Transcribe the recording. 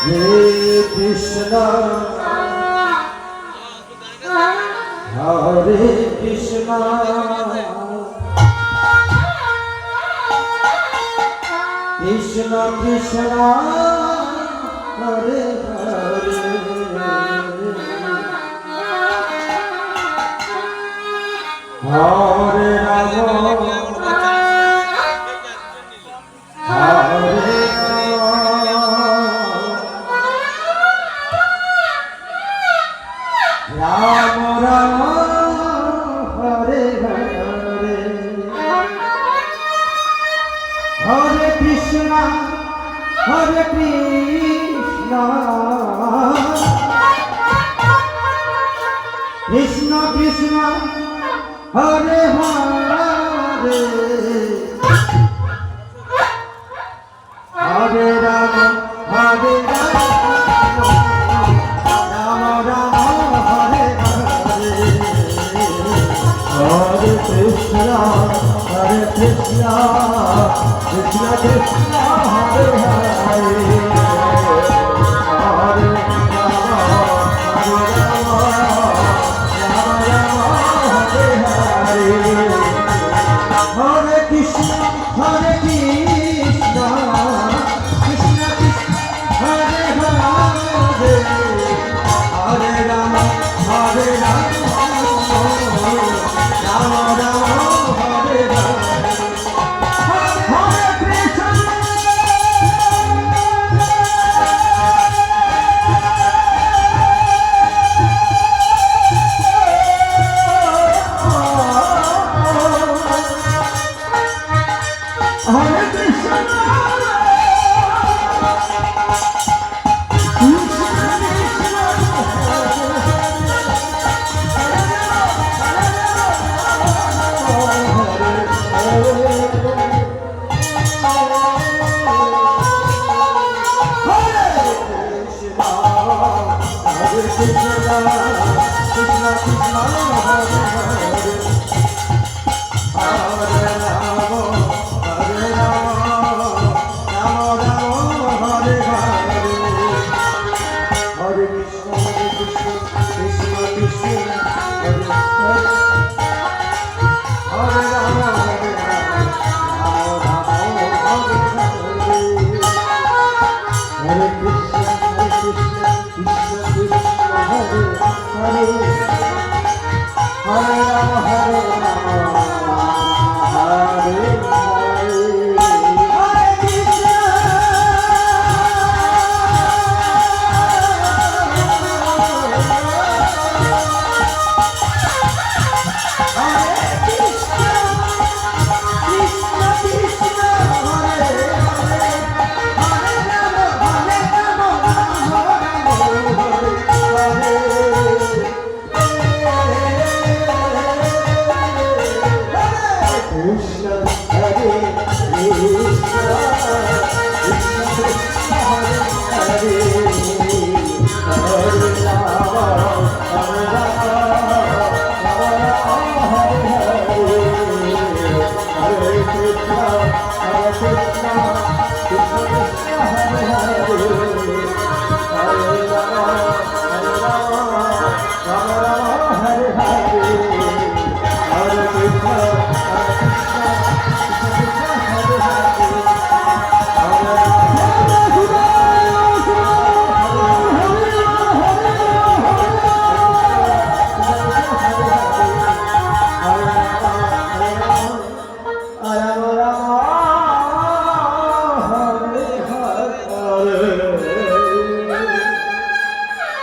Hare Krishna, Hare Krishna, Krishna Krishna, Hare Hare, Hare Rama, Hare Rama Rama Hare Hare Hare Krishna Hare Krishna Krishna Krishna Hare Hare Hare Rama Hare Rama Krishna, Hare Krishna, Krishna Krishna, Hare Hare, Hare Rama, Hare Rama, Rama Rama, Hare Hare, Hare Krishna, Hare Krishna, Krishna Krishna, Hare Hare, Hare Rama, Hare Rama. Krishna Hare Krishna, Krishna Krishna Hare